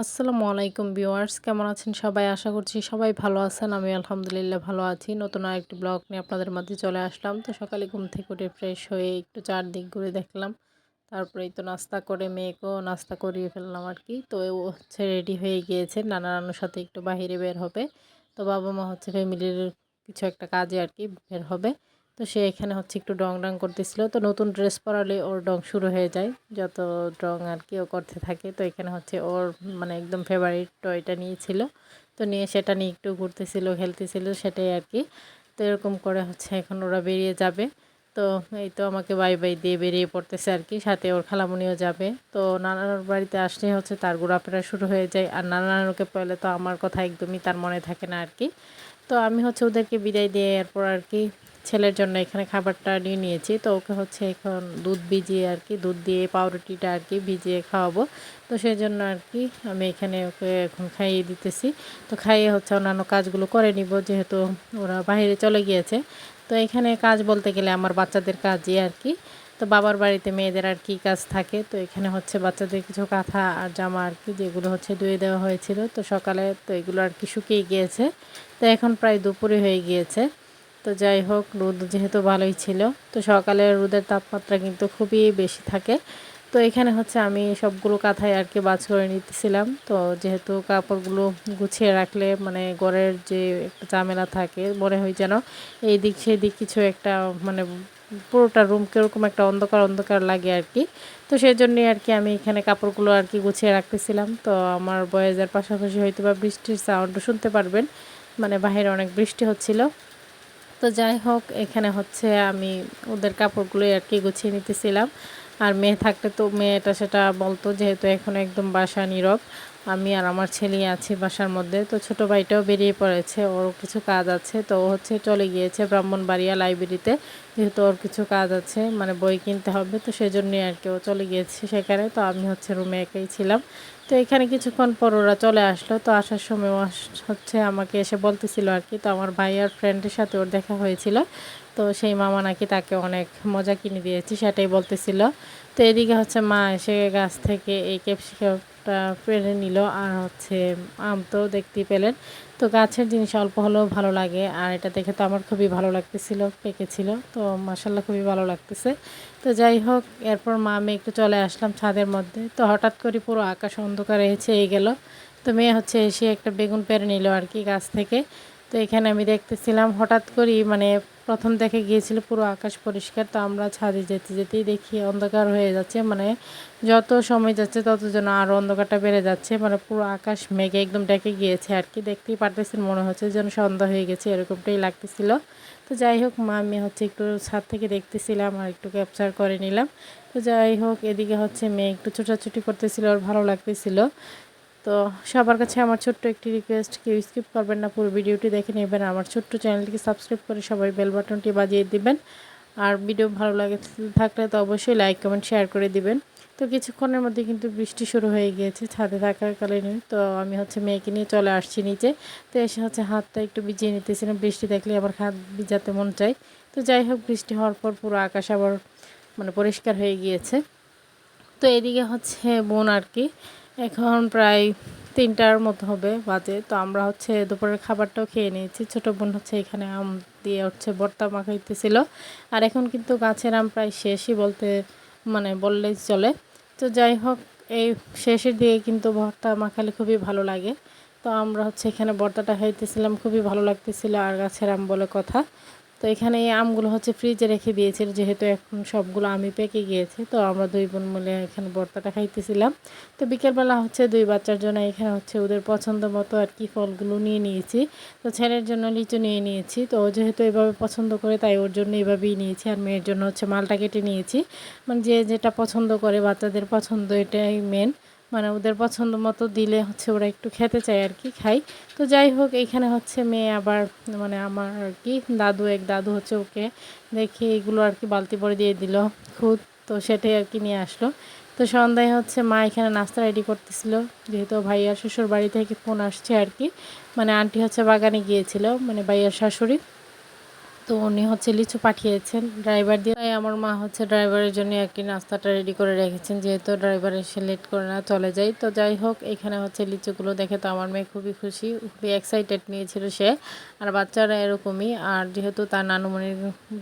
আসসালামু আলাইকুম ভিউয়ার্স, কেমন আছেন সবাই? আশা করছি সবাই ভালো আছেন। আমি আলহামদুলিল্লাহ ভালো আছি। নতুন আরেকটি ব্লগ নিয়ে আপনাদের মাঝে চলে আসলাম। তো সকালে ঘুম থেকে উঠে ফ্রেশ হয়ে একটু চারদিক ঘুরে দেখলাম। তারপরেই তো নাস্তা করে মেয়েকেও নাস্তা করিয়ে ফেললাম আরকি। তো ও হচ্ছে রেডি হয়ে গিয়েছে। নানা-নানুর সাথে একটু বাহিরে বের হবে। তো বাবা-মা হচ্ছে ফ্যামিলির কিছু একটা কাজে আরকি বের হবে। তো সে এখানে হচ্ছে একটু ডং-ডং করতেছিল। তো নতুন ড্রেস পরালে ওর ডং শুরু হয়ে যায়। যত ডং আরকি ও করতে থাকে। তো এখানে হচ্ছে ওর মানে একদম ফেভারিট টয়টা নিয়েছিল। তো নিয়ে সেটা নিয়ে একটু ঘুরতেছিল, খেলতেছিল সেটাই আরকি। তো এরকম করে হচ্ছে এখন ওরা বেরিয়ে যাবে। তো এই তো আমাকে বাই, বাই দিয়ে বেরিয়ে পড়তেছে আরকি। সাথে ওর খালামণিও যাবে। তো নানার বাড়িতে আসলেই হচ্ছে তার ঘোরাফেরা শুরু হয়ে যায়। আর নানা-নানুকে পেলে তো আমার কথা একদমই তার মনে থাকে না আরকি। তো আমি হচ্ছে ওদেরকে বিদায় দিয়ে এরপর আরকি ছেলের জন্য এখানে খাবারটা নিয়ে নিয়েছি। তো ওকে হচ্ছে এখন দুধ ভিজিয়ে আরকি দুধ দিয়ে পাউরুটিটা আরকি ভিজিয়ে খাওয়াবো। তো সেজন্য আরকি আমি এখানে ওকে এখন খাইয়ে দিতেছি। তো খাইয়ে হচ্ছে অন্যান্য কাজগুলো করে নিব যেহেতু ওরা বাহিরে চলে গিয়েছে। তো এখানে কাজ বলতে গেলে আমার বাচ্চাদের কাজই আরকি। তো বাবার বাড়িতে মেয়েদের আর কি কাজ থাকে। তো এখানে হচ্ছে বাচ্চাদের কিছু কাঁথা আর জামা আরকি যেগুলো হচ্ছে ধুয়ে দেওয়া হয়েছিল। তো সকালে তো এগুলো আরকি শুকিয়ে গিয়েছে। তো এখন প্রায় দুপুরে হয়ে গিয়েছে। তো যাই হোক রোদ যেহেতু ভালোই ছিল। তো সকালের রোদের তাপমাত্রা কিন্তু খুবই বেশি থাকে। তো এখানে হচ্ছে আমি সবগুলো কাঁথাই আরকি ভাঁজ করে নিতেছিলাম। তো যেহেতু কাপড়গুলো গুছিয়ে রাখলে মানে ঘরের যে একটা ঝামেলা থাকে মনে হয় যেন এইদিক সেদিক কিছু একটা মানে পুরোটা রুম কিরকম একটা অন্ধকার, অন্ধকার লাগে আরকি। তো সেজন্যই আরকি আমি এখানে কাপড়গুলো আরকি গুছিয়ে রাখতেছিলাম। তো আমার ভয়েসের পাশাপাশি হয়তোবা বৃষ্টির সাউন্ডও শুনতে পারবেন। মানে বাহিরে অনেক বৃষ্টি হচ্ছিল। তো যাই হোক এখানে হচ্ছে আমি ওদের কাপড়গুলোই আরকি গুছিয়ে নিতেছিলাম। আর মেয়ে থাকলে তো মেয়ে এটা সেটা বলতো যেহেতু এখন একদম বাসা নীরব। আমি আর আমার ছেলেই আছি বাসার মধ্যে। তো ছোট ভাইটাও বেরিয়ে পড়েছে। ওর কিছু কাজ আছে। তো ও হচ্ছে চলে গিয়েছে ব্রাহ্মণবাড়িয়া লাইব্রেরিতে। যেহেতু ওর কিছু কাজ আছে মানে বই কিনতে হবে। তো সেজন্যই আরকি ও চলে গিয়েছে সেখানে। তো আমি হচ্ছে রুমে একাই ছিলাম। তো এখানে কিছুক্ষণ পর ওরা চলে আসলো। তো আসার সময় ও হচ্ছে আমাকে এসে বলতেছিল আরকি। তো আমার ভাই আর ফ্রেন্ডের সাথে ওর দেখা হয়েছিল। তো সেই মামা নাকি তাকে অনেক মজা কিনে দিয়েছে সেটাই বলতেছিল। তো এদিকে হচ্ছে মা এসে গাছ থেকে এই ক্যাপসিকামটা পেড়ে নিল আর হচ্ছে আম তো দেখতেই পেলেন। তো গাছের জিনিস অল্প হলেও ভালো লাগে আর এটা দেখে তো আমার খুবই ভালো লাগতেছিল, পেকেছিল। তো মাশাআল্লাহ খুবই ভালো লাগতেছে। তো যাই হোক এরপর মা আমি একটু চলে আসলাম ছাদের মধ্যে। তো হঠাৎ করে পুরো আকাশ অন্ধকার ছেয়ে গেল। তো মেয়ে হচ্ছে এসে একটা বেগুন পেড়ে নিল আরকি গাছ থেকে। তো এখানে আমি দেখতেছিলাম হঠাৎ করেই মানে ১ম দেখে গিয়েছিল পুরো আকাশ পরিষ্কার। তো আমরা ছাদে যেতে, যেতেই দেখি অন্ধকার হয়ে যাচ্ছে। মানে যত সময় যাচ্ছে তত যেন আরও অন্ধকারটা বেড়ে যাচ্ছে। মানে পুরো আকাশ মেঘে একদম ঢেকে গিয়েছে আরকি। দেখতেই পারতেছেন মনে হচ্ছে যেন সন্ধ্যা হয়ে গেছে এরকমটাই লাগতেছিল। তো যাই হোক মা আমি হচ্ছে একটু ছাদ থেকে দেখতেছিলাম আর একটু ক্যাপচার করে নিলাম। তো যাই হোক এদিকে হচ্ছে মেয়ে একটু ছোটাছুটি করতেছিল আর ভালো লাগতেছিল। তো সবার কাছে আমার ছোট্ট একটি রিকোয়েস্ট, কেউ স্কিপ করবেন না, পুরো ভিডিওটি দেখে নেবেন। আমার ছোট্ট চ্যানেলটিকে সাবস্ক্রাইব করে সবাই বেল বাটনটি বাজিয়ে দিবেন। আর ভিডিও ভালো লাগে থাকলে তো অবশ্যই লাইক কমেন্ট শেয়ার করে দিবেন। তো কিছুক্ষণের মধ্যে কিন্তু বৃষ্টি শুরু হয়ে গিয়েছে ছাদে থাকাকালীন। তো আমি হচ্ছে মেয়েকে নিয়ে চলে আসছি নিচে। তো এসে হচ্ছে হাতটা একটু ভিজিয়ে নিতেছিলাম, বৃষ্টি দেখলে আবার হাত ভিজাতে মন চায়। তো যাই হোক বৃষ্টি হওয়ার পর পুরো আকাশ আবার মানে পরিষ্কার হয়ে গিয়েছে। তো এদিকে হচ্ছে বোন আর কি এখন প্রায় ৩টার মতো হবে বাজে। তো আমরা হচ্ছে দুপুরের খাবারটাও খেয়ে নিয়েছি। ছোটো বোন হচ্ছে এখানে আম দিয়ে হচ্ছে ভর্তা মাখাইতেছিল। আর এখন কিন্তু গাছের আম প্রায় শেষই বলতে মানে বললেই চলে। তো যাই হোক এই শেষের দিকে কিন্তু ভর্তা মাখালে খুবই ভালো লাগে। তো আমরা হচ্ছে এখানে ভর্তাটা খাইতেছিলাম, খুবই ভালো লাগতেছিল। আর গাছের আম বলে কথা। তো এখানে এই আমগুলো হচ্ছে ফ্রিজে রেখে দিয়েছিল যেহেতু এখন সবগুলো আমই পেকে গিয়েছে। তো আমরা দুই বোন মিলে এখানে ভর্তাটা খাইতেছিলাম। তো বিকেলবেলা হচ্ছে দুই বাচ্চার জন্য এখানে হচ্ছে ওদের পছন্দ মতো আর কি ফলগুলো নিয়ে নিয়েছি। তো ছেলের জন্য লিচু নিয়ে নিয়েছি। তো ও যেহেতু এভাবে পছন্দ করে তাই ওর জন্য এভাবেই নিয়েছি। আর মেয়ের জন্য হচ্ছে মালটা কেটে নিয়েছি। মানে যে যেটা পছন্দ করে বাচ্চাদের পছন্দ এটাই মেন। মানে ওদের পছন্দ মতো দিলে হচ্ছে ওরা একটু খেতে চায় আর কি খাই। তো যাই হোক এইখানে হচ্ছে মেয়ে আবার মানে আমার আর কি এক দাদু হচ্ছে ওকে দেখে এগুলো আর কি বালতি ভরে দিয়ে দিল খুদ। তো সেটাই আর কি নিয়ে আসলো। তো সন্ধ্যায় হচ্ছে মা এখানে নাস্তা রেডি করতেছিল যেহেতু ভাইয়ার শ্বশুর বাড়ি থেকে ফোন আসছে আর কি। মানে আন্টি হচ্ছে বাগানে গিয়েছিল মানে ভাইয়ার শাশুড়ি। তো উনি হচ্ছে লিচু পাঠিয়েছেন ড্রাইভার দিয়ে। তাই আমার মা হচ্ছে ড্রাইভারের জন্য আর কি নাস্তাটা রেডি করে রেখেছেন, যেহেতু ড্রাইভার এসে লেট করে না চলে যায়। তো যাই হোক, এখানে হচ্ছে লিচুগুলো দেখে তো আমার মেয়ে খুবই খুশি, খুবই এক্সাইটেড নিয়েছিল সে। আর বাচ্চারা এরকমই, আর যেহেতু তার নানুমণি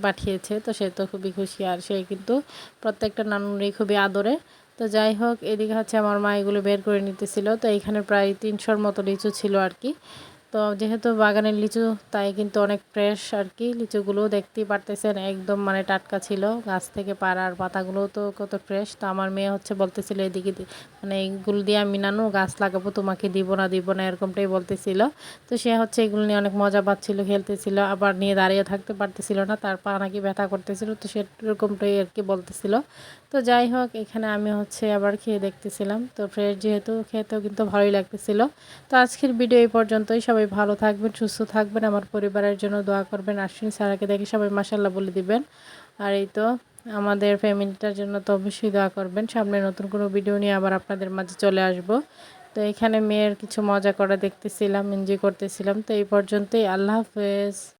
পাঠিয়েছে তো সে তো খুবই খুশি, আর সে কিন্তু প্রত্যেকটা নানুমণি খুবই আদরে। তো যাই হোক, এদিকে হচ্ছে আমার মা এগুলো বের করে নিতেছিল। তো এইখানে প্রায় 300-র মতো লিচু ছিল আর কি। তো যেহেতু বাগানের লিচু, তাই কিন্তু অনেক ফ্রেশ আর কি। লিচুগুলো দেখতেই পারতেছেন একদম মানে টাটকা ছিল, গাছ থেকে পাড়া, আর পাতাগুলো তো কত ফ্রেশ। তো আমার মেয়ে হচ্ছে বলতেছিল এদিকে মানে এইগুলো দিয়ে আমি নানু গাছ লাগাবো, তোমাকে দিব না এরকমটাই বলতেছিল। তো সে হচ্ছে এগুলো নিয়ে অনেক মজা পাচ্ছিল, খেলতেছিল, আবার নিয়ে দাঁড়িয়ে থাকতে পারতেছিল না, তার পা নাকি ব্যথা করতেছিল, তো সে এরকমটাই আর কি বলতেছিল। তো যাই হোক, এখানে আমি হচ্ছে আবার খেয়ে দেখতেছিলাম, তো ফ্রেশ যেহেতু খেতেও কিন্তু ভালোই লাগতেছিল। তো আজকের ভিডিও এই পর্যন্তই। সবাই ভালো থাকবেন, সুস্থ থাকবেন, আমার পরিবারের জন্য দোয়া করবেন। আশ্বিন স্যারাকে দেখে সবাই মাশাআল্লাহ বলে দিবেন। আর এই তো আমাদের ফ্যামিলিটার জন্য তো অবশ্যই দোয়া করবেন। সামনে নতুন কোনো ভিডিও নিয়ে আবার আপনাদের মাঝে চলে আসব। তো এখানে মেয়ের কিছু মজা করা দেখতেছিলাম, এনজয় করতেছিলাম। তো এই পর্যন্তই, আল্লাহ হাফেজ।